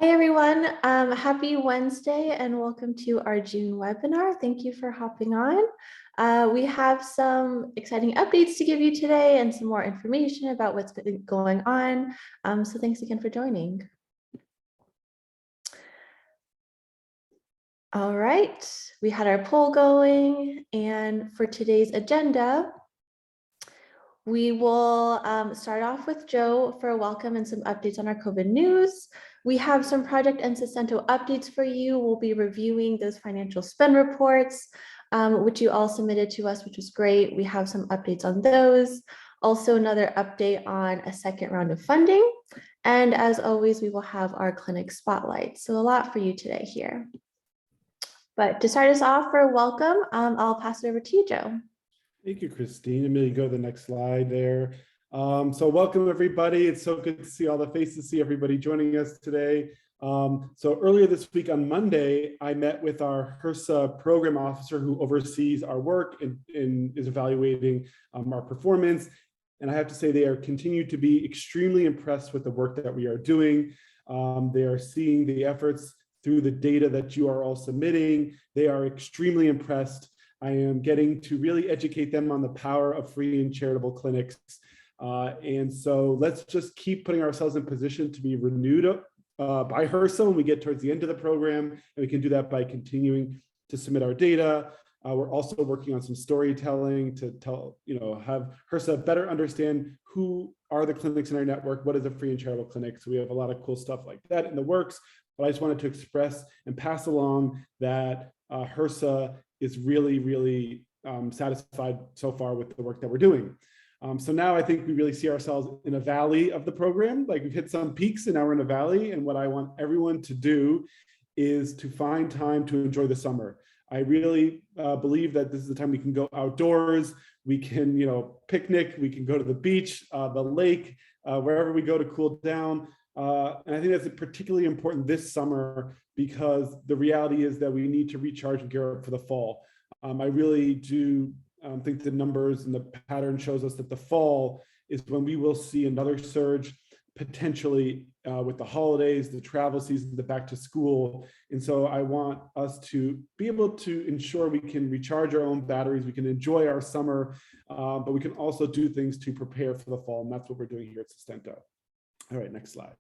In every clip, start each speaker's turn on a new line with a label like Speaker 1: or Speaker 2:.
Speaker 1: Hi everyone, happy Wednesday and welcome to our June webinar. Thank you for hopping on. We have some exciting updates to give you today and some more information about what's been going on. So thanks again for joining. All right, we had our poll going, and for today's agenda, we will start off with Joe for a welcome and some updates on our COVID news. We have some project and Sustento updates for you. We'll be reviewing those financial spend reports, which you all submitted to us, which was great. We have some updates on those. Also another update on a second round of funding. And as always, we will have our clinic spotlight. So a lot for you today here. But to start us off for a welcome, I'll pass it over to you, Joe.
Speaker 2: Thank you, Christine. Maybe go to the next slide there. So welcome everybody. It's so good to see all the faces, see everybody joining us today. So earlier this week on Monday, I met with our HRSA program officer who oversees our work and is evaluating our performance. And I have to say they are continue to be extremely impressed with the work that we are doing. They are seeing the efforts through the data that you are all submitting. They are extremely impressed. I am getting to really educate them on the power of free and charitable clinics. And so let's just keep putting ourselves in position to be renewed by HRSA when we get towards the end of the program. And we can do that by continuing to submit our data, We're also working on some storytelling to have HRSA better understand who are the clinics in our network, what is a free and charitable clinic. So we have a lot of cool stuff like that in the works, but I just wanted to express and pass along that HRSA is really, really satisfied so far with the work that we're doing. So now I think we really see ourselves in a valley of the program. Like we've hit some peaks and now we're in a valley. And what I want everyone to do is to find time to enjoy the summer. I really believe that this is the time we can go outdoors, we can, picnic, we can go to the beach, the lake, wherever we go to cool down. And I think that's particularly important this summer because the reality is that we need to recharge and gear up for the fall. I really do think the numbers and the pattern shows us that the fall is when we will see another surge, potentially with the holidays, the travel season, the back to school. And so I want us to be able to ensure we can recharge our own batteries, we can enjoy our summer, but we can also do things to prepare for the fall. And that's what we're doing here at Sustento. All right, next slide.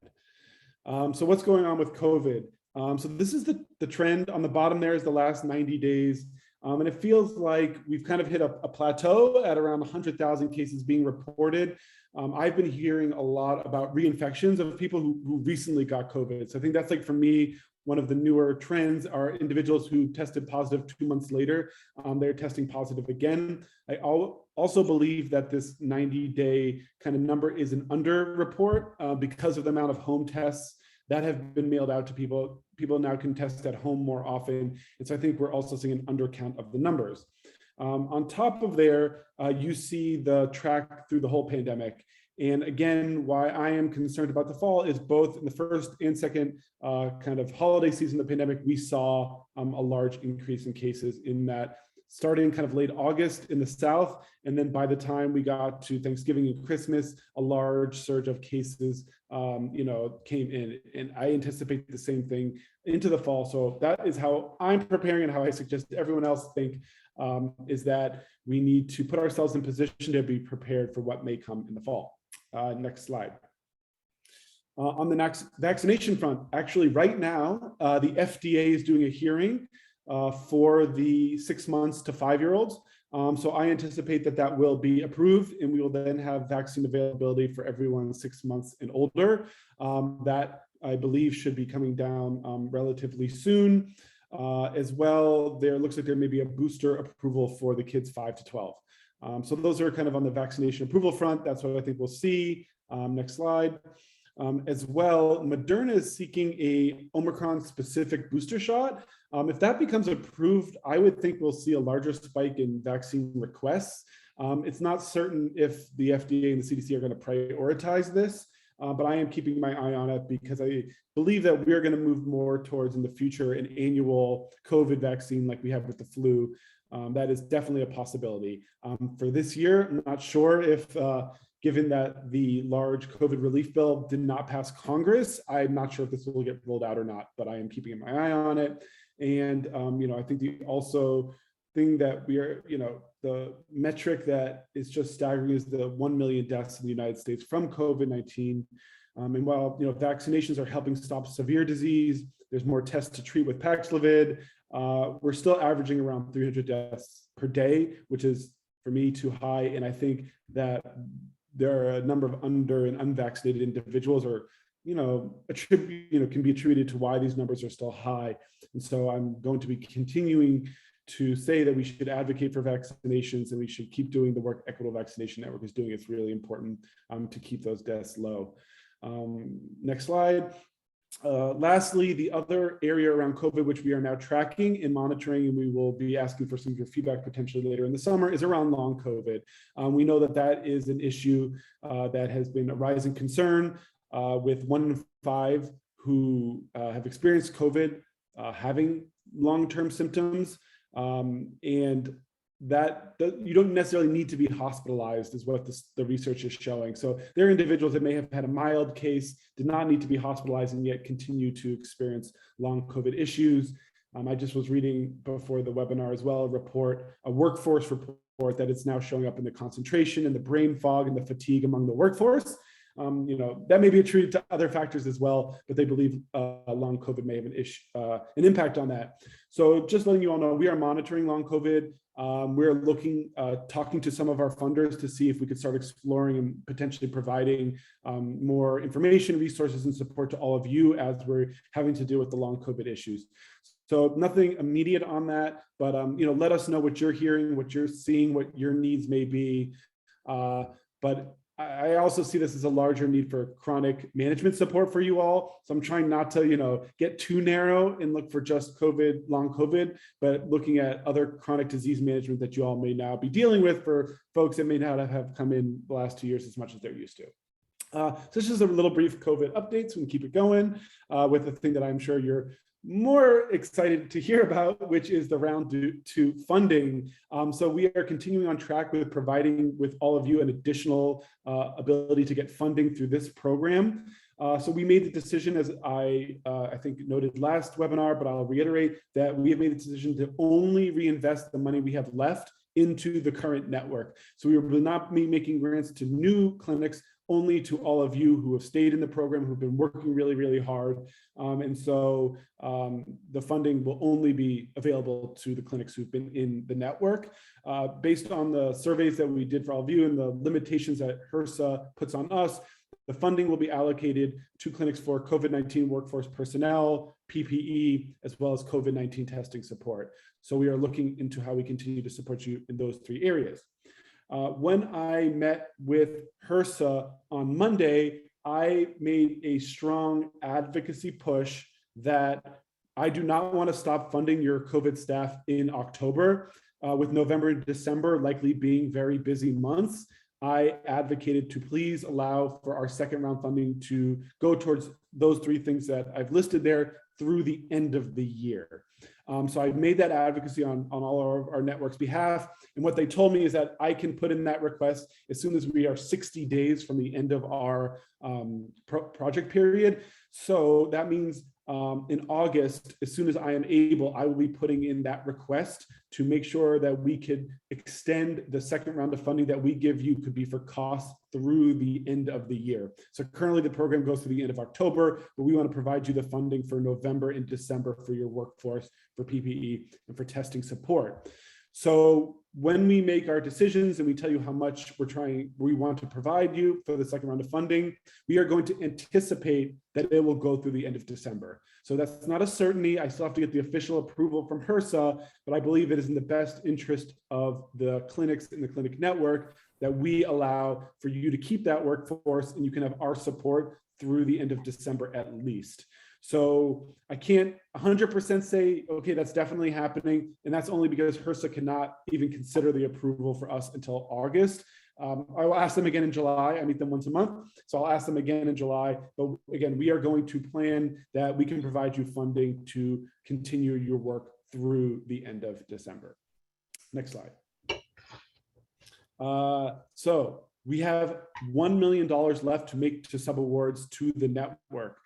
Speaker 2: So what's going on with COVID? So this is the trend. On the bottom there is the last 90 days. And it feels like we've kind of hit a plateau at around 100,000 cases being reported. I've been hearing a lot about reinfections of people who recently got COVID. So I think that's like, for me, one of the newer trends are individuals who tested positive 2 months later, they're testing positive again. I also believe that this 90-day kind of number is an underreport because of the amount of home tests that have been mailed out to people. People now can test at home more often. And so I think we're also seeing an undercount of the numbers. On top of there, you see the track through the whole pandemic. And again, why I am concerned about the fall is both in the first and second kind of holiday season of the pandemic, we saw a large increase in cases in that starting kind of late August in the South. And then by the time we got to Thanksgiving and Christmas, a large surge of cases, came in. And I anticipate the same thing into the fall. So that is how I'm preparing and how I suggest everyone else think, is that we need to put ourselves in position to be prepared for what may come in the fall. Next slide. On the next vaccination front, actually right now, the FDA is doing a hearing for the 6 months to 5-year-olds. So I anticipate that will be approved and we will then have vaccine availability for everyone 6 months and older. That I believe should be coming down relatively soon. As well, there looks like there may be a booster approval for the kids 5 to 12. So those are kind of on the vaccination approval front. That's what I think we'll see. Next slide. As well, Moderna is seeking a Omicron specific booster shot. If that becomes approved, I would think we'll see a larger spike in vaccine requests. It's not certain if the FDA and the CDC are going to prioritize this, but I am keeping my eye on it because I believe that we're going to move more towards in the future an annual COVID vaccine like we have with the flu. That is definitely a possibility. For this year, I'm not sure if, given that the large COVID relief bill did not pass Congress, I'm not sure if this will get rolled out or not, but I am keeping my eye on it. And, I think the also thing that we are, the metric that is just staggering is the 1 million deaths in the United States from COVID-19. And while, vaccinations are helping stop severe disease, there's more tests to treat with Paxlovid. We're still averaging around 300 deaths per day, which is, for me, too high. And I think that there are a number of under and unvaccinated individuals or, can be attributed to why these numbers are still high. And so I'm going to be continuing to say that we should advocate for vaccinations and we should keep doing the work Equitable Vaccination Network is doing. It's really important to keep those deaths low. Next slide. Lastly, the other area around COVID, which we are now tracking and monitoring, and we will be asking for some of your feedback potentially later in the summer, is around long COVID. We know that is an issue that has been a rising concern with 1 in 5 who have experienced COVID having long-term symptoms, and that you don't necessarily need to be hospitalized is what the research is showing. So there are individuals that may have had a mild case, did not need to be hospitalized, and yet continue to experience long COVID issues. I just was reading before the webinar as well, a workforce report that it's now showing up in the concentration and the brain fog and the fatigue among the workforce. That may be attributed to other factors as well, but they believe long COVID may have an impact on that. So just letting you all know, we are monitoring long COVID. We're talking to some of our funders to see if we could start exploring and potentially providing more information, resources, and support to all of you as we're having to deal with the long COVID issues. So nothing immediate on that, but let us know what you're hearing, what you're seeing, what your needs may be. But I also see this as a larger need for chronic management support for you all. So I'm trying not to, get too narrow and look for just COVID, long COVID, but looking at other chronic disease management that you all may now be dealing with for folks that may not have come in the last 2 years as much as they're used to. So this is a little brief COVID update, so we can keep it going with the thing that I'm sure you're more excited to hear about, which is the round two funding. So we are continuing on track with providing with all of you an additional ability to get funding through this program. So we made the decision, as I think noted last webinar, but I'll reiterate that we have made the decision to only reinvest the money we have left into the current network. So we will not be making grants to new clinics, only to all of you who have stayed in the program, who've been working really, really hard. And so the funding will only be available to the clinics who've been in the network. Based on the surveys that we did for all of you and the limitations that HRSA puts on us, the funding will be allocated to clinics for COVID-19 workforce personnel, PPE, as well as COVID-19 testing support. So we are looking into how we continue to support you in those three areas. When I met with HRSA on Monday, I made a strong advocacy push that I do not want to stop funding your COVID staff in October, with November and December likely being very busy months. I advocated to please allow for our second round funding to go towards those three things that I've listed there through the end of the year. So I made that advocacy on all of our network's behalf. And what they told me is that I can put in that request as soon as we are 60 days from the end of our project period. So that means in August, as soon as I am able, I will be putting in that request to make sure that we could extend the second round of funding that we give you could be for costs through the end of the year. So currently the program goes to the end of October, but we want to provide you the funding for November and December for your workforce, for PPE, and for testing support. So when we make our decisions and we tell you how much we want to provide you for the second round of funding, we are going to anticipate that it will go through the end of December. So that's not a certainty. I still have to get the official approval from HRSA, but I believe it is in the best interest of the clinics in the clinic network that we allow for you to keep that workforce and you can have our support through the end of December at least. So I can't 100% say, okay, that's definitely happening. And that's only because HRSA cannot even consider the approval for us until August. I will ask them again in July. I meet them once a month. So I'll ask them again in July. But again, we are going to plan that we can provide you funding to continue your work through the end of December. Next slide. So we have $1 million left to make to subawards to the network.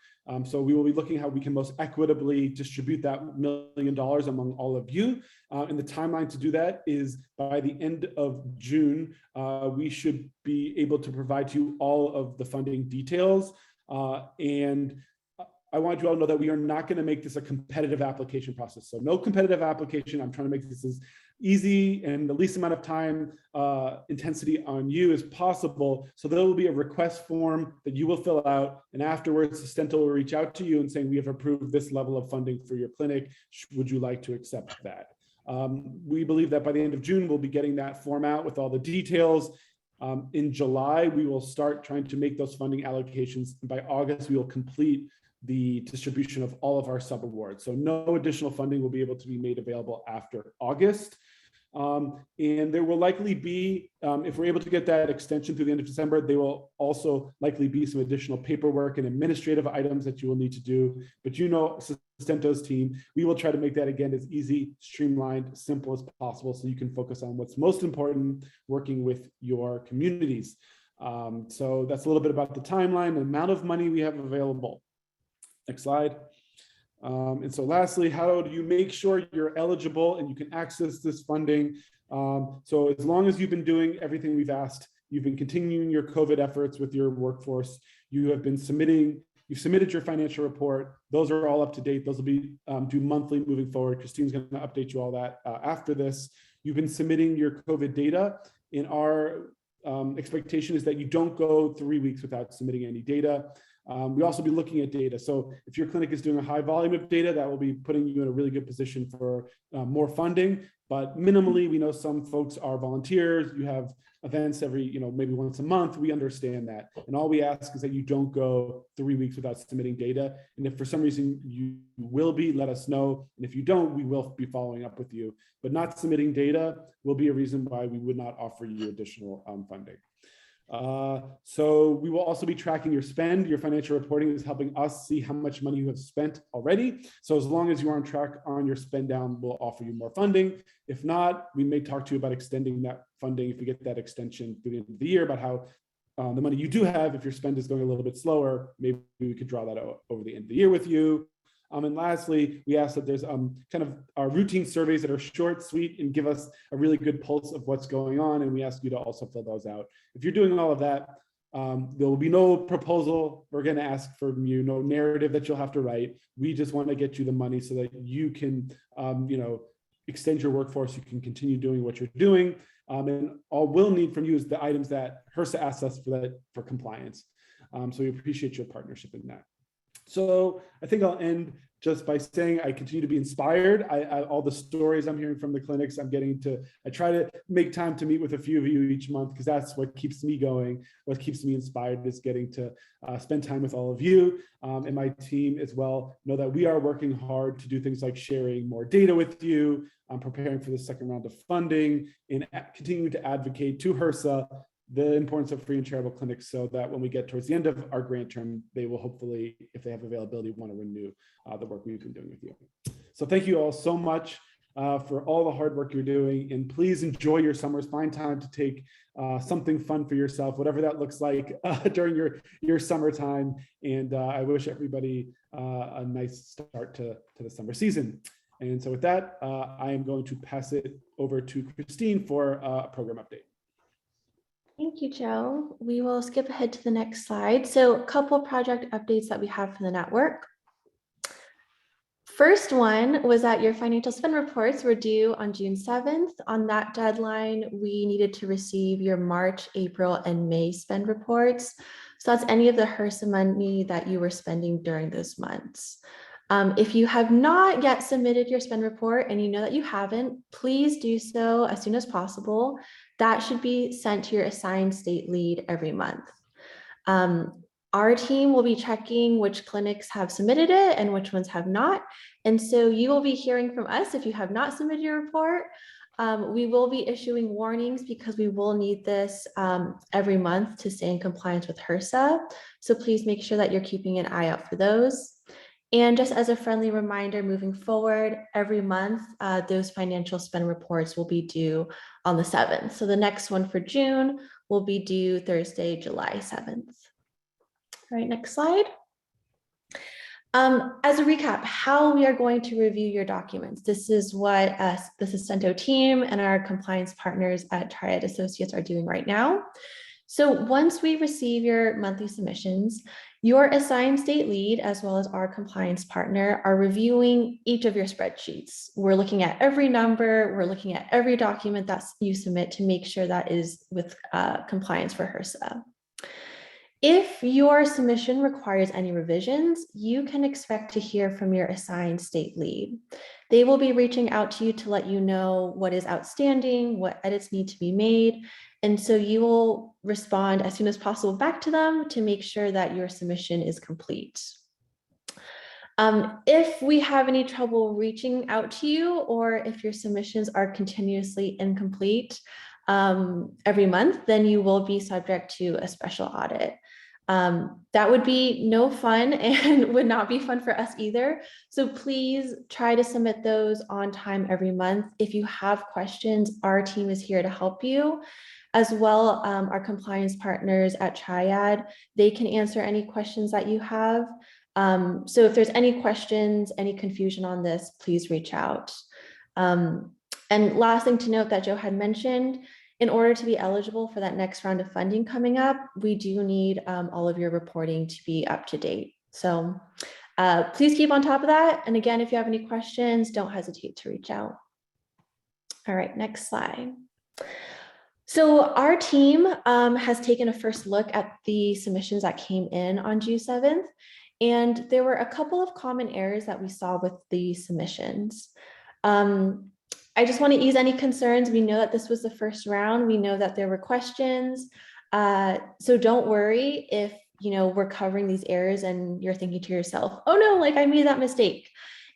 Speaker 2: So we will be looking how we can most equitably distribute that $1 million among all of you. And the timeline to do that is by the end of June, we should be able to provide you all of the funding details. And I want you all to know that we are not going to make this a competitive application process. So no competitive application. I'm trying to make this as easy and the least amount of time intensity on you as possible. So there will be a request form that you will fill out, and afterwards the Stento will reach out to you and saying, we have approved this level of funding for your clinic. Would you like to accept that? We believe that by the end of June, we'll be getting that form out with all the details. In July, we will start trying to make those funding allocations. And by August, we will complete the distribution of all of our subawards. So no additional funding will be able to be made available after August. And there will likely be, if we're able to get that extension through the end of December, there will also likely be some additional paperwork and administrative items that you will need to do. But Sustento's team, we will try to make that again as easy, streamlined, simple as possible so you can focus on what's most important, working with your communities. So that's a little bit about the timeline, the amount of money we have available. Next slide. And so lastly, how do you make sure you're eligible and you can access this funding? So as long as you've been doing everything we've asked You've been continuing your COVID efforts with your workforce. You've submitted your financial report. Those are all up to date. Those will be due monthly moving forward. Christine's going to update you all that after this. You've been submitting your COVID data. In our expectation is that you don't go 3 weeks without submitting any data. We also be looking at data. So if your clinic is doing a high volume of data, that will be putting you in a really good position for more funding. But minimally, we know some folks are volunteers. You have events every, maybe once a month. We understand that. And all we ask is that you don't go 3 weeks without submitting data. And if for some reason you will be, let us know. And if you don't, we will be following up with you. But not submitting data will be a reason why we would not offer you additional funding. So we will also be tracking your spend. Your financial reporting is helping us see how much money you have spent already. So as long as you are on track on your spend down, we'll offer you more funding. If not, we may talk to you about extending that funding if we get that extension through the end of the year, about how the money you do have, if your spend is going a little bit slower, maybe we could draw that out over the end of the year with you. And lastly, we ask that there's kind of our routine surveys that are short, sweet, and give us a really good pulse of what's going on. And we ask you to also fill those out. If you're doing all of that, there will be no proposal we're going to ask from you, no narrative that you'll have to write. We just want to get you the money so that you can, extend your workforce. You can continue doing what you're doing. And all we'll need from you is the items that HRSA asks us for compliance. So we appreciate your partnership in that. So I think I'll end just by saying I continue to be inspired. All the stories I'm hearing from the clinics, I try to make time to meet with a few of you each month, because that's what keeps me going. What keeps me inspired is getting to spend time with all of you and my team as well. Know that we are working hard to do things like sharing more data with you, preparing for the second round of funding, and continuing to advocate to HRSA the importance of free and charitable clinics, so that when we get towards the end of our grant term, they will hopefully, if they have availability, want to renew the work we've been doing with you. So thank you all so much for all the hard work you're doing, and please enjoy your summers. Find time to take something fun for yourself, whatever that looks like during your summertime. And I wish everybody a nice start to the summer season. And so with that, I am going to pass it over to Christine for a program update.
Speaker 1: Thank you, Joe. We will skip ahead to the next slide. So a couple project updates that we have for the network. First one was that your financial spend reports were due on June 7th. On that deadline, we needed to receive your March, April, and May spend reports. So that's any of the HRSA money that you were spending during those months. If you have not yet submitted your spend report and you know that you haven't, please do so as soon as possible. That should be sent to your assigned state lead every month. Our team will be checking which clinics have submitted it and which ones have not. And so you will be hearing from us if you have not submitted your report. We will be issuing warnings because we will need this every month to stay in compliance with HRSA. So please make sure that you're keeping an eye out for those. And just as a friendly reminder, moving forward, every month, those financial spend reports will be due on the 7th. So the next one for June will be due Thursday, July 7th. All right, next slide. As a recap, how we are going to review your documents. This is what the Sustento team and our compliance partners at Triad Associates are doing right now. So once we receive your monthly submissions, your assigned state lead, as well as our compliance partner, are reviewing each of your spreadsheets. We're looking at every number, we're looking at every document that you submit to make sure that is with compliance for HRSA. If your submission requires any revisions, you can expect to hear from your assigned state lead. They will be reaching out to you to let you know what is outstanding, what edits need to be made. And so you will respond as soon as possible back to them to make sure that your submission is complete. If we have any trouble reaching out to you, or if your submissions are continuously incomplete every month, then you will be subject to a special audit. That would be no fun and would not be fun for us either. So please try to submit those on time every month. If you have questions, our team is here to help you. As well, our compliance partners at Triad, they can answer any questions that you have. So if there's any questions, any confusion on this, please reach out. And last thing to note that Joe had mentioned, in order to be eligible for that next round of funding coming up, we do need all of your reporting to be up to date. So please keep on top of that. And again, if you have any questions, don't hesitate to reach out. All right, next slide. So our team has taken a first look at the submissions that came in on June 7th. And there were a couple of common errors that we saw with the submissions. I just want to ease any concerns. We know that this was the first round. We know that there were questions. So don't worry if we're covering these errors and you're thinking to yourself, oh no, like I made that mistake.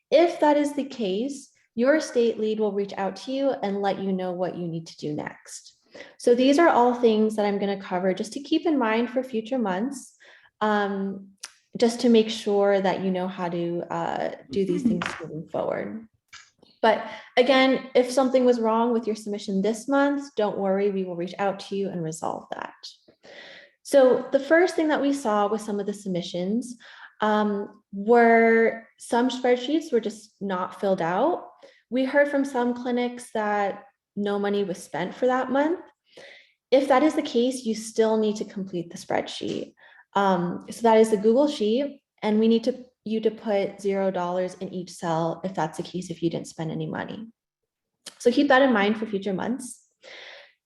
Speaker 1: If that is the case, your state lead will reach out to you and let you know what you need to do next. So these are all things that I'm going to cover just to keep in mind for future months, just to make sure that you know how to do these things moving forward. But again, if something was wrong with your submission this month, don't worry, we will reach out to you and resolve that. So the first thing that we saw with some of the submissions were some spreadsheets were just not filled out. We heard from some clinics that no money was spent for that month. If that is the case, you still need to complete the spreadsheet. So that is the Google Sheet, and we need you to put $0 in each cell if that's the case, if you didn't spend any money. So keep that in mind for future months.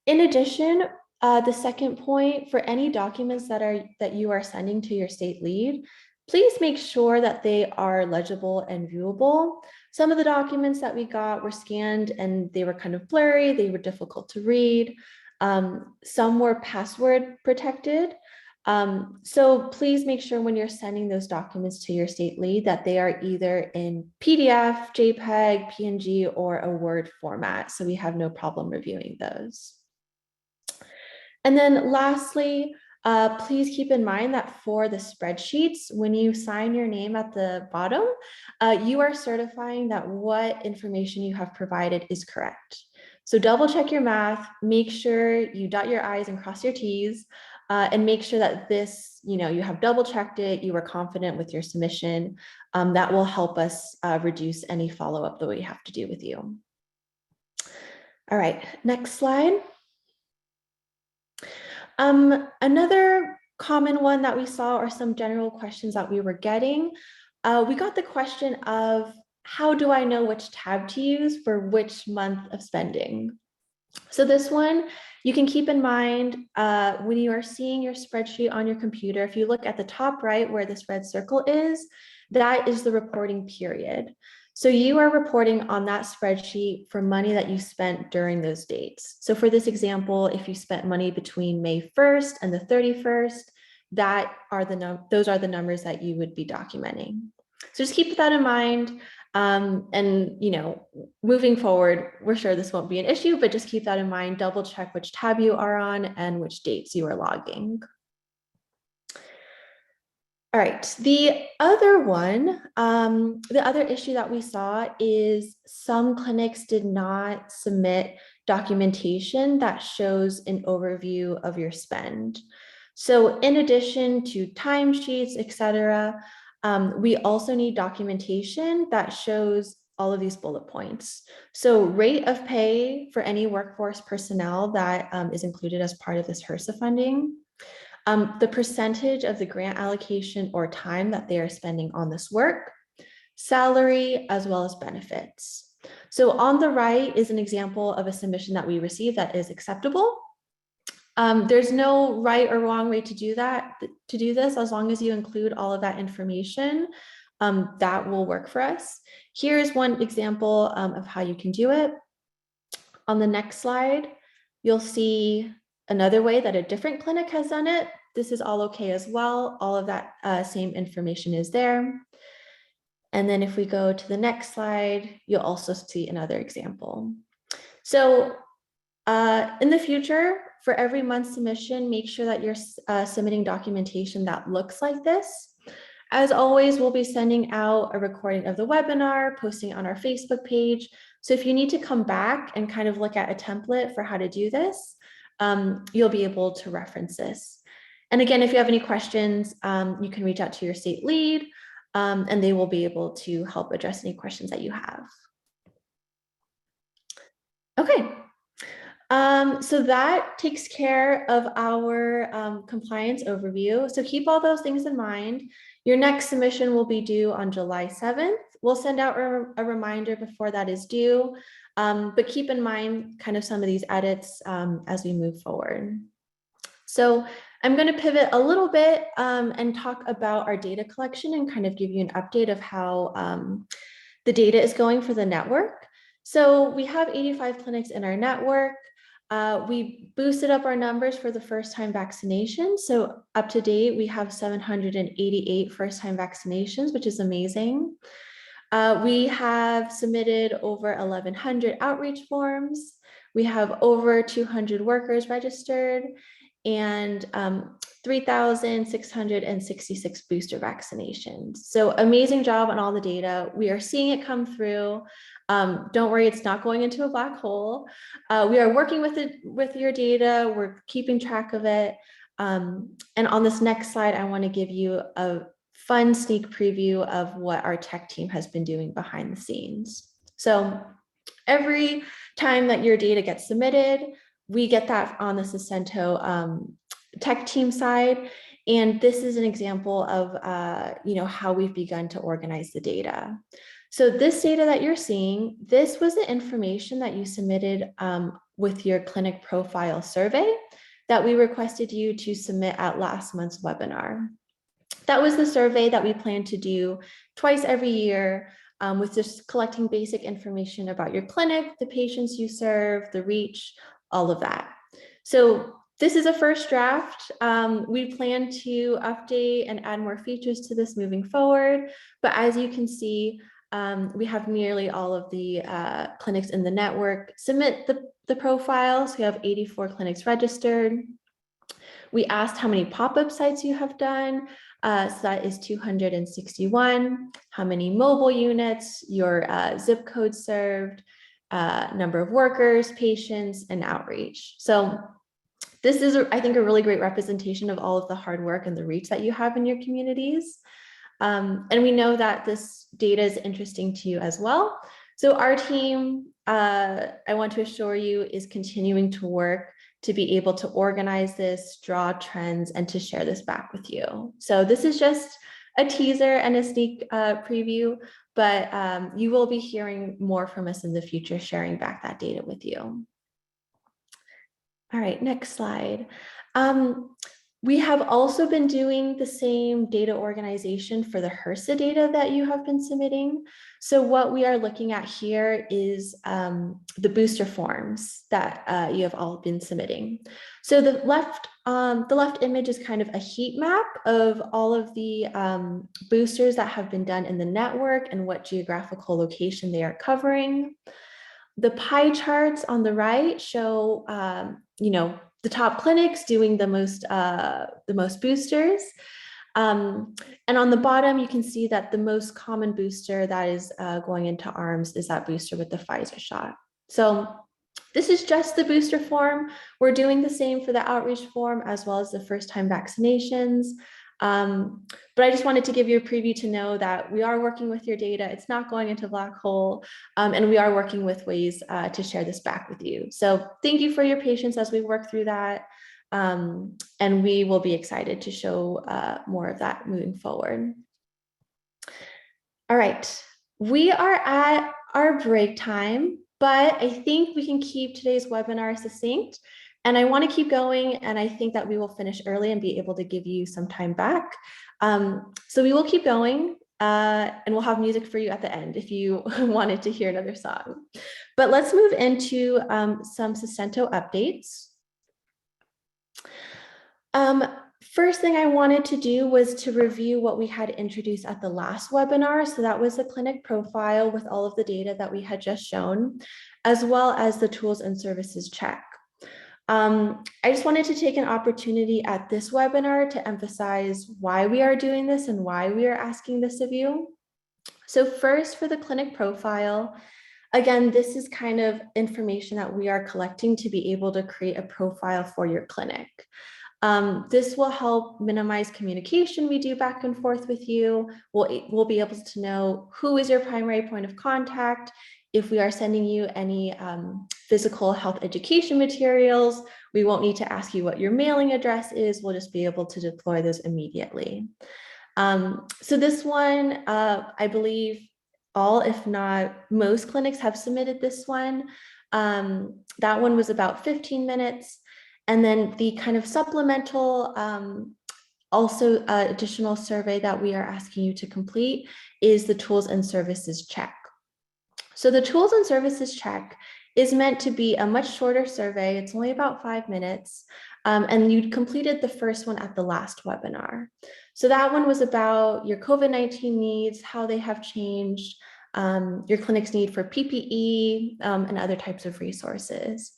Speaker 1: In addition, the second point, for any documents that you are sending to your state lead, please make sure that they are legible and viewable. Some of the documents that we got were scanned and they were kind of blurry, they were difficult to read. Some were password protected. So please make sure when you're sending those documents to your state lead that they are either in PDF, JPEG, PNG, or a Word format, so we have no problem reviewing those. And then lastly, please keep in mind that for the spreadsheets, when you sign your name at the bottom, you are certifying that what information you have provided is correct. So double check your math, make sure you dot your I's and cross your T's, and make sure that this, you have double checked it, you are confident with your submission. That will help us reduce any follow-up that we have to do with you. All right, next slide. Another common one that we saw are some general questions that we were getting. We got the question of, how do I know which tab to use for which month of spending? So this one, you can keep in mind when you are seeing your spreadsheet on your computer, if you look at the top right where this red circle is, that is the reporting period. So you are reporting on that spreadsheet for money that you spent during those dates. So for this example, if you spent money between May 1st and the 31st, those are the numbers that you would be documenting. So just keep that in mind. And moving forward, we're sure this won't be an issue, but just keep that in mind. Double check which tab you are on and which dates you are logging. All right, the other one, the other issue that we saw is some clinics did not submit documentation that shows an overview of your spend. So in addition to timesheets, etc., we also need documentation that shows all of these bullet points. So rate of pay for any workforce personnel that is included as part of this HRSA funding, the percentage of the grant allocation or time that they are spending on this work, salary, as well as benefits. So on the right is an example of a submission that we received that is acceptable. There's no right or wrong way to do this, as long as you include all of that information, that will work for us. Here's one example of how you can do it. On the next slide, you'll see another way that a different clinic has done it. This is all okay as well. All of that same information is there. And then if we go to the next slide, you'll also see another example. So in the future, for every month submission, make sure that you're submitting documentation that looks like this. As always, we'll be sending out a recording of the webinar, posting it on our Facebook page. So if you need to come back and kind of look at a template for how to do this, you'll be able to reference this. And again, if you have any questions, you can reach out to your state lead, and they will be able to help address any questions that you have. Okay. So that takes care of our compliance overview. So keep all those things in mind. Your next submission will be due on July 7th. We'll send out a reminder before that is due, but keep in mind kind of some of these edits as we move forward. So I'm going to pivot a little bit and talk about our data collection and kind of give you an update of how the data is going for the network. So we have 85 clinics in our network. We boosted up our numbers for the first-time vaccinations. So up to date, we have 788 first-time vaccinations, which is amazing. We have submitted over 1,100 outreach forms. We have over 200 workers registered and 3,666 booster vaccinations. So amazing job on all the data. We are seeing it come through. Don't worry, it's not going into a black hole. We are working with your data. We're keeping track of it. And on this next slide, I want to give you a fun sneak preview of what our tech team has been doing behind the scenes. So every time that your data gets submitted, we get that on the Sacento tech team side. And this is an example of how we've begun to organize the data. So this data that you're seeing, this was the information that you submitted with your clinic profile survey that we requested you to submit at last month's webinar. That was the survey that we plan to do twice every year with just collecting basic information about your clinic, the patients you serve, the reach, all of that. So this is a first draft. We plan to update and add more features to this moving forward. But as you can see, we have nearly all of the clinics in the network submit the profiles. We have 84 clinics registered. We asked how many pop-up sites you have done. So that is 261. How many mobile units, your zip code served, number of workers, patients, and outreach. So this is, I think, a really great representation of all of the hard work and the reach that you have in your communities. And we know that this data is interesting to you as well. So our team, I want to assure you, is continuing to work to be able to organize this, draw trends, and to share this back with you. So this is just a teaser and a sneak preview, but you will be hearing more from us in the future, sharing back that data with you. All right, next slide. We have also been doing the same data organization for the HRSA data that you have been submitting. So what we are looking at here is the booster forms that you have all been submitting. So the left image is kind of a heat map of all of the boosters that have been done in the network and what geographical location they are covering. The pie charts on the right show, the top clinics doing the most boosters. And on the bottom, you can see that the most common booster that is going into arms is that booster with the Pfizer shot. So this is just the booster form. We're doing the same for the outreach form as well as the first-time vaccinations. But I just wanted to give you a preview to know that we are working with your data. It's not going into black hole, and we are working with ways to share this back with you. So thank you for your patience as we work through that. And we will be excited to show more of that moving forward. All right, we are at our break time, but I think we can keep today's webinar succinct. And I want to keep going, and I think that we will finish early and be able to give you some time back. So we will keep going, and we'll have music for you at the end if you wanted to hear another song. But let's move into some Sacento updates. First thing I wanted to do was to review what we had introduced at the last webinar. So that was the clinic profile with all of the data that we had just shown, as well as the tools and services check. I just wanted to take an opportunity at this webinar to emphasize why we are doing this and why we are asking this of you. So first, for the clinic profile, again, this is kind of information that we are collecting to be able to create a profile for your clinic. This will help minimize communication we do back and forth with you. We'll be able to know who is your primary point of contact. If we are sending you any physical health education materials. We won't need to ask you what your mailing address is. We'll just be able to deploy those immediately. So this one, I believe all, if not most clinics have submitted this one. That one was about 15 minutes. And then the kind of supplemental, also additional survey that we are asking you to complete is the tools and services check. So the tools and services check is meant to be a much shorter survey. It's only about 5 minutes. And you completed the first one at the last webinar. So that one was about your COVID-19 needs, how they have changed, your clinic's need for PPE, and other types of resources.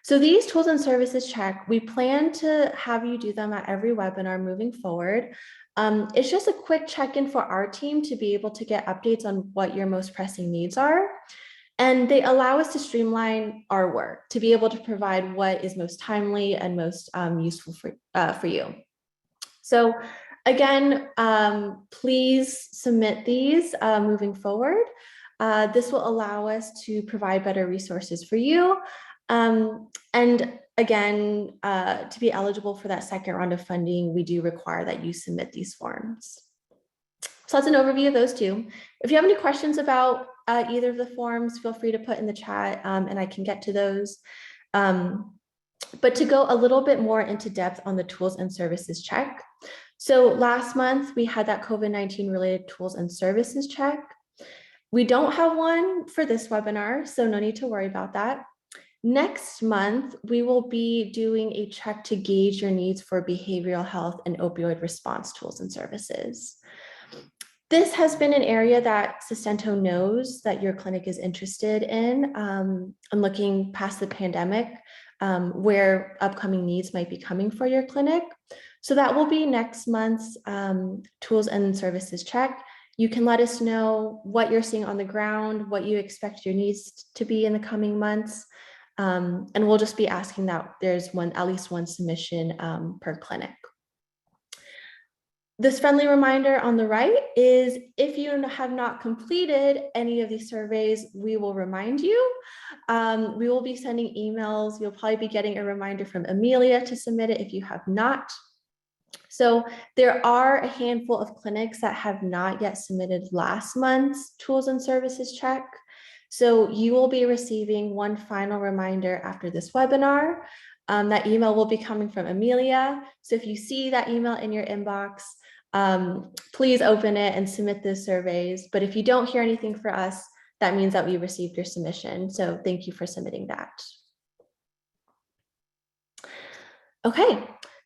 Speaker 1: So these tools and services check, we plan to have you do them at every webinar moving forward. It's just a quick check-in for our team to be able to get updates on what your most pressing needs are. And they allow us to streamline our work to be able to provide what is most timely and most useful for you. So again, please submit these moving forward. This will allow us to provide better resources for you. And again, to be eligible for that second round of funding, we do require that you submit these forms. So that's an overview of those two. If you have any questions about either of the forms, feel free to put in the chat and I can get to those. But to go a little bit more into depth on the tools and services check. So last month we had that COVID-19 related tools and services check. We don't have one for this webinar, so no need to worry about that. Next month, we will be doing a check to gauge your needs for behavioral health and opioid response tools and services. This has been an area that Sustento knows that your clinic is interested in, and looking past the pandemic, where upcoming needs might be coming for your clinic. So that will be next month's tools and services check. You can let us know what you're seeing on the ground, what you expect your needs to be in the coming months. And we'll just be asking that there's at least one submission per clinic. This friendly reminder on the right is if you have not completed any of these surveys, we will remind you. We will be sending emails. You'll probably be getting a reminder from Amelia to submit it if you have not. So there are a handful of clinics that have not yet submitted last month's tools and services check. So you will be receiving one final reminder after this webinar. That email will be coming from Amelia. So if you see that email in your inbox, please open it and submit those surveys. But if you don't hear anything for us, that means that we received your submission. So thank you for submitting that. Okay,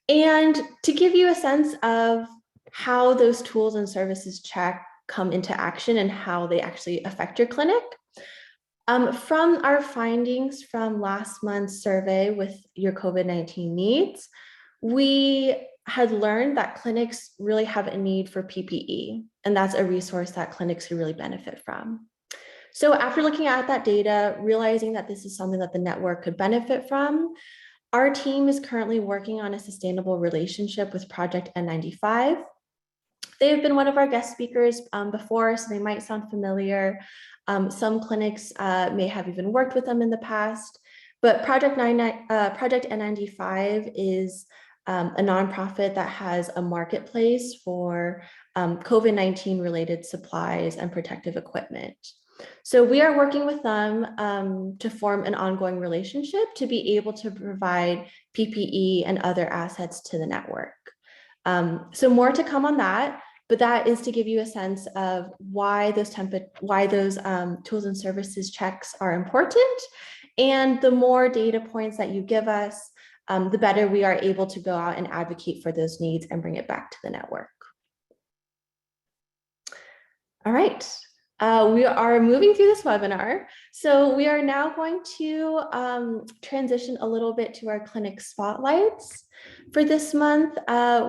Speaker 1: and to give you a sense of how those tools and services check come into action and how they actually affect your clinic, from our findings from last month's survey with your COVID-19 needs, we had learned that clinics really have a need for PPE, and that's a resource that clinics could really benefit from. So after looking at that data, realizing that this is something that the network could benefit from, our team is currently working on a sustainable relationship with Project N95. They have been one of our guest speakers before, so they might sound familiar. Some clinics may have even worked with them in the past, but Project N95 is a nonprofit that has a marketplace for COVID-19 related supplies and protective equipment. So we are working with them to form an ongoing relationship to be able to provide PPE and other assets to the network. So more to come on that, but that is to give you a sense of why those tools and services checks are important. And the more data points that you give us, the better we are able to go out and advocate for those needs and bring it back to the network. All right. We are moving through this webinar. So we are now going to transition a little bit to our clinic spotlights. For this month,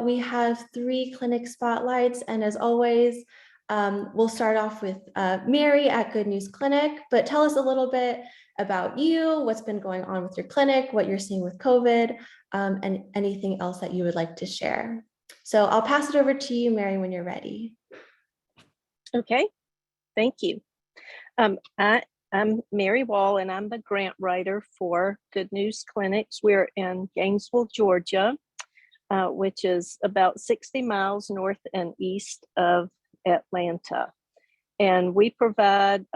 Speaker 1: we have 3 clinic spotlights. And as always, we'll start off with Mary at Good News Clinic, but tell us a little bit about you, what's been going on with your clinic, what you're seeing with COVID, and anything else that you would like to share. So I'll pass it over to you, Mary, when you're ready.
Speaker 3: Okay. Thank you. I'm Mary Wall, and I'm the grant writer for Good News Clinics. We're in Gainesville, Georgia, which is about 60 miles north and east of Atlanta. And we provide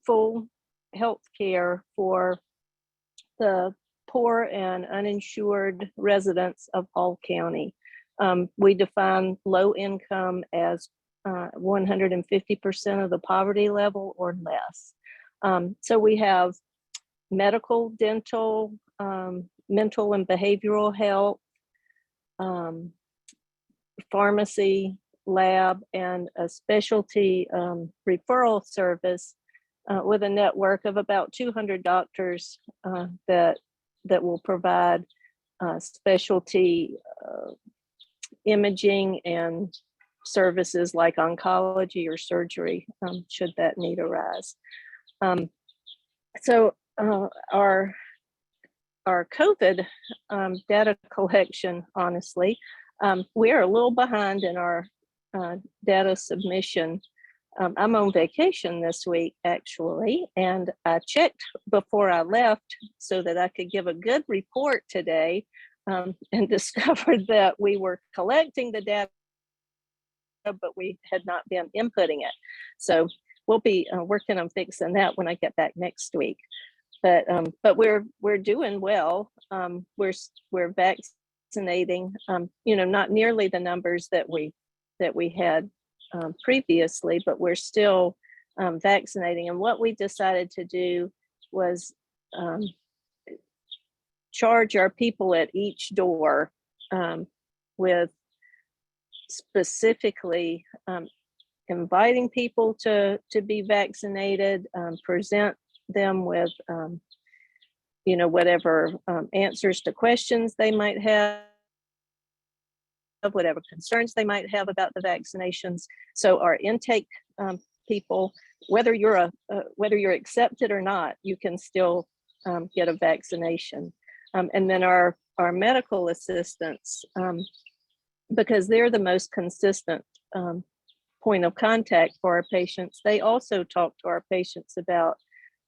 Speaker 3: full health care for the poor and uninsured residents of Hall County. We define low income as 150% of the poverty level or less. So we have medical, dental, mental and behavioral health, pharmacy, lab, and a specialty referral service with a network of about 200 doctors that will provide specialty imaging and services like oncology or surgery, should that need arise. So our COVID data collection, honestly, we are a little behind in our data submission. I'm on vacation this week, actually, and I checked before I left so that I could give a good report today, and discovered that we were collecting the data, but we had not been inputting it. So we'll be working on fixing that when I get back next week. But we're doing well. We're vaccinating. Not nearly the numbers that we had previously, but we're still vaccinating. And what we decided to do was charge our people at each door with specifically inviting people to be vaccinated, present them with whatever answers to questions they might have, whatever concerns they might have about the vaccinations. So our intake people, whether you're accepted or not, you can still get a vaccination. And then our medical assistants, because they're the most consistent point of contact for our patients, they also talk to our patients about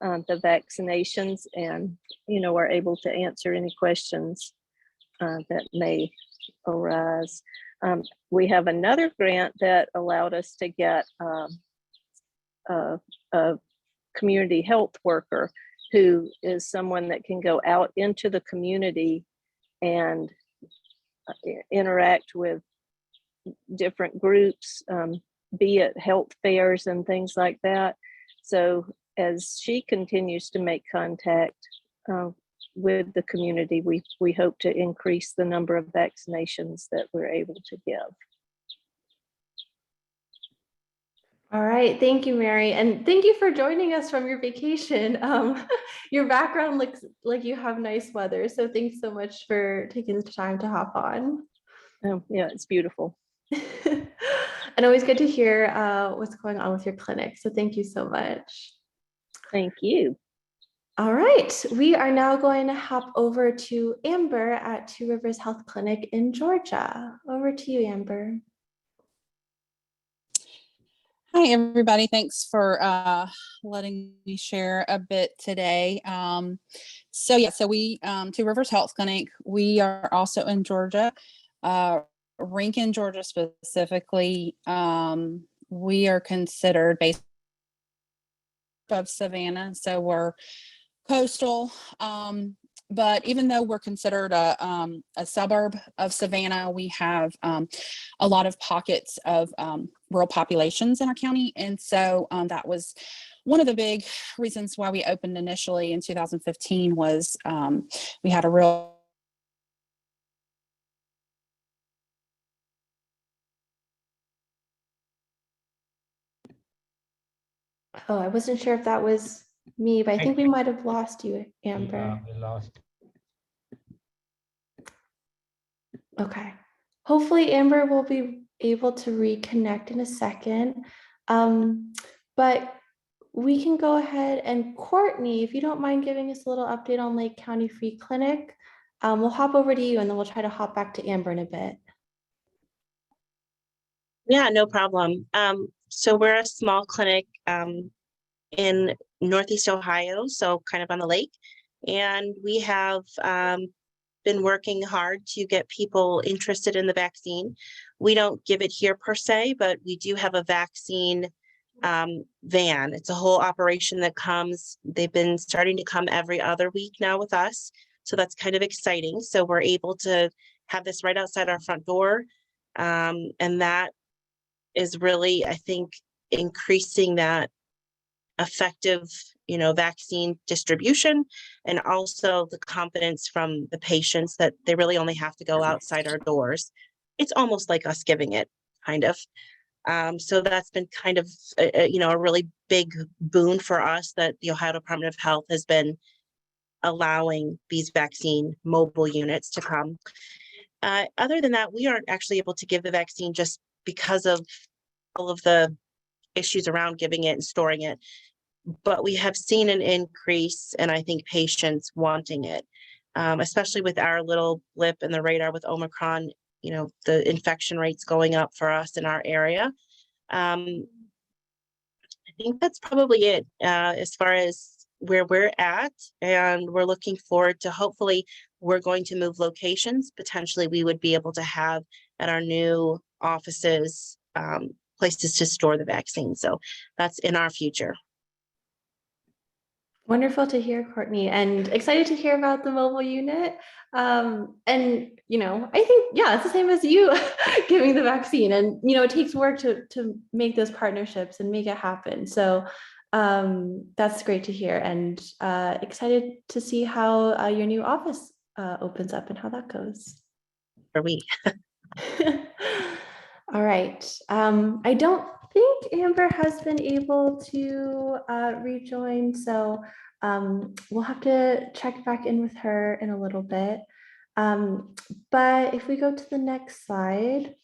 Speaker 3: the vaccinations and are able to answer any questions that may arise. We have another grant that allowed us to get a community health worker who is someone that can go out into the community and interact with different groups, be it health fairs and things like that. So as she continues to make contact with the community, we hope to increase the number of vaccinations that we're able to give.
Speaker 1: All right, thank you, Mary, and thank you for joining us from your vacation. Your background looks like you have nice weather, so thanks so much for taking the time to hop on.
Speaker 3: Yeah, it's beautiful.
Speaker 1: And always good to hear what's going on with your clinic, so thank you so much.
Speaker 3: Thank you.
Speaker 1: All right, we are now going to hop over to Amber at Two Rivers Health Clinic in Georgia. Over to you, Amber.
Speaker 4: Hi, everybody. Thanks for letting me share a bit today. So we, Two Rivers Health Clinic, we are also in Georgia, Rankin, Georgia specifically. We are considered based of Savannah, so we're coastal. But even though we're considered a suburb of Savannah, we have a lot of pockets of rural populations in our county. And so that was one of the big reasons why we opened initially in 2015 was we had a real
Speaker 1: Oh, I wasn't sure if that was me, but I think we might have lost you, Amber.
Speaker 5: Yeah, we lost.
Speaker 1: Okay. Hopefully Amber will be able to reconnect in a second. But we can go ahead and Courtney, if you don't mind giving us a little update on Lake County Free Clinic, we'll hop over to you and then we'll try to hop back to Amber in a bit.
Speaker 6: Yeah, no problem. So we're a small clinic
Speaker 5: in Northeast Ohio, so kind of on the lake. And we have been working hard to get people interested in the vaccine. We don't give it here per se, but we do have a vaccine van. It's a whole operation that comes. They've been starting to come every other week now with us. So that's kind of exciting. So we're able to have this right outside our front door. And that is really, I think, increasing that effective, vaccine distribution, and also the confidence from the patients that they really only have to go outside our doors. It's almost like us giving it, kind of. So that's been kind of, a really big boon for us, that the Ohio Department of Health has been allowing these vaccine mobile units to come. Other than that, we aren't actually able to give the vaccine just because of all of the issues around giving it and storing it. But we have seen an increase, and I think patients wanting it, especially with our little blip in the radar with Omicron, the infection rates going up for us in our area. I think that's probably it as far as where we're at, and we're looking forward to, hopefully we're going to move locations. Potentially we would be able to have at our new offices places to store the vaccine. So that's in our future.
Speaker 1: Wonderful to hear, Courtney, and excited to hear about the mobile unit. And, I think, it's the same as you giving the vaccine, and, it takes work to make those partnerships and make it happen. So that's great to hear, and excited to see how your new office opens up and how that goes.
Speaker 5: For me.
Speaker 1: All right. I don't think Amber has been able to rejoin, so we'll have to check back in with her in a little bit. But if we go to the next slide,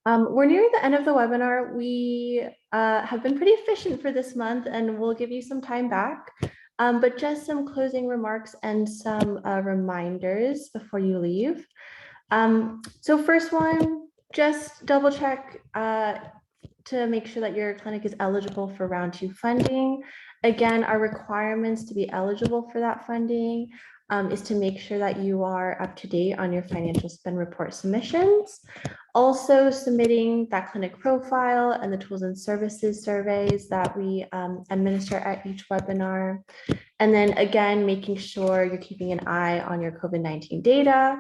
Speaker 1: we're nearing the end of the webinar. We have been pretty efficient for this month, and we'll give you some time back. But just some closing remarks and some reminders before you leave. So first one, just double check to make sure that your clinic is eligible for round 2 funding. Again, our requirements to be eligible for that funding is to make sure that you are up to date on your financial spend report submissions. Also submitting that clinic profile and the tools and services surveys that we administer at each webinar. And then again, making sure you're keeping an eye on your COVID-19 data.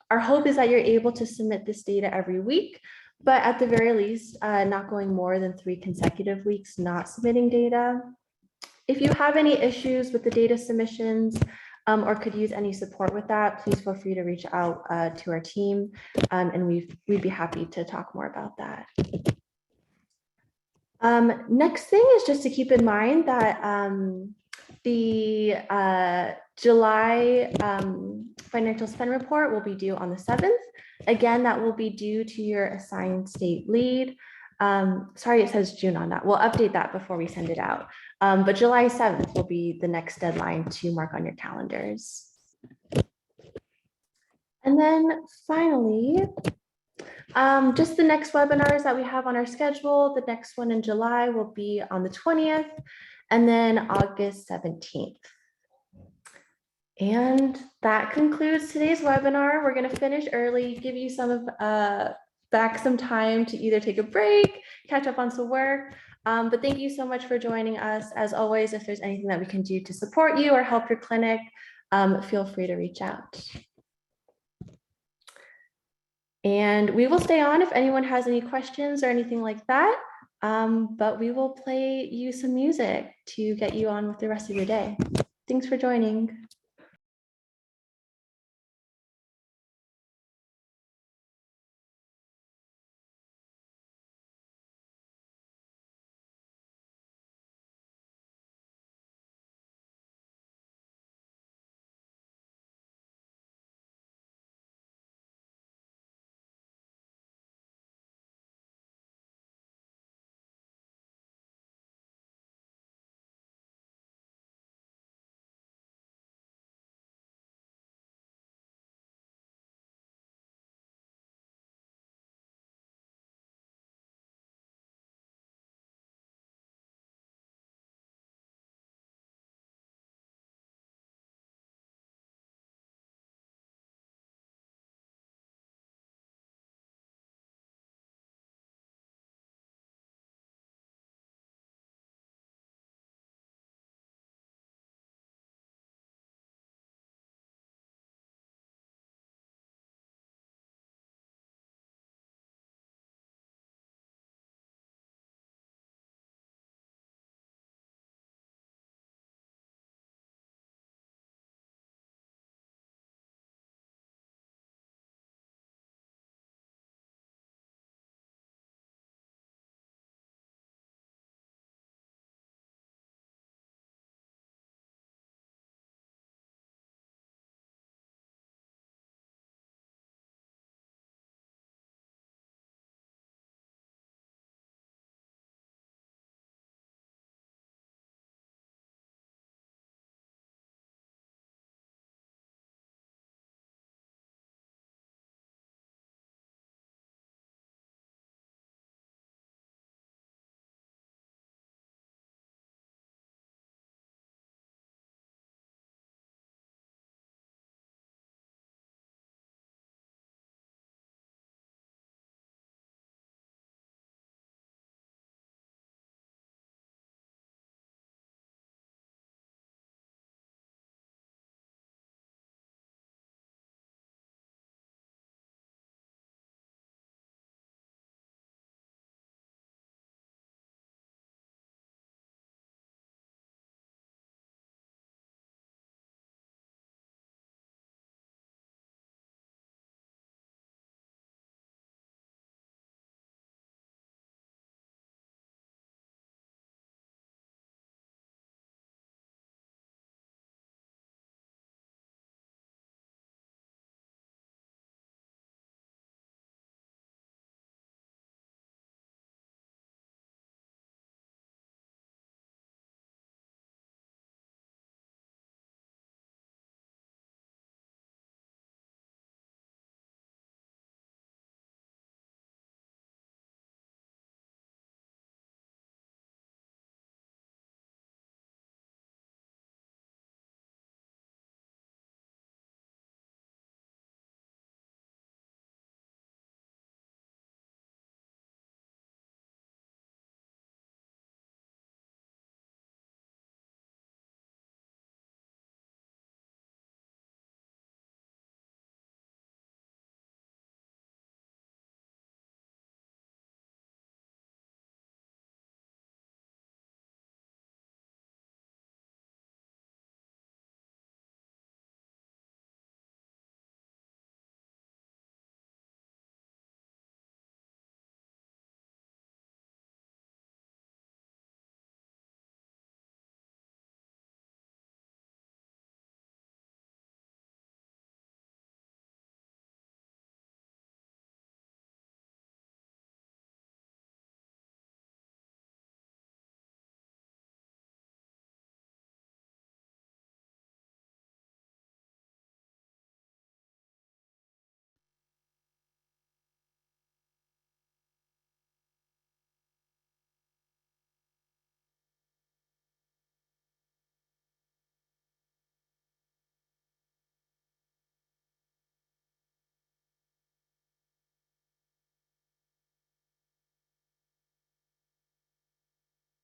Speaker 1: Our hope is that you're able to submit this data every week, but at the very least, not going more than 3 consecutive weeks not submitting data. If you have any issues with the data submissions or could use any support with that, please feel free to reach out to our team, and we'd be happy to talk more about that. Next thing is just to keep in mind that the July financial spend report will be due on the 7th. Again, that will be due to your assigned state lead. Sorry, it says June on that. We'll update that before we send it out. But July 7th will be the next deadline to mark on your calendars. And then finally, just the next webinars that we have on our schedule. The next one in July will be on the 20th, and then August 17th. And that concludes today's webinar. We're going to finish early, give you back some time to either take a break, catch up on some work. But thank you so much for joining us. As always, if there's anything that we can do to support you or help your clinic, feel free to reach out. And we will stay on if anyone has any questions or anything like that. But we will play you some music to get you on with the rest of your day. Thanks for joining.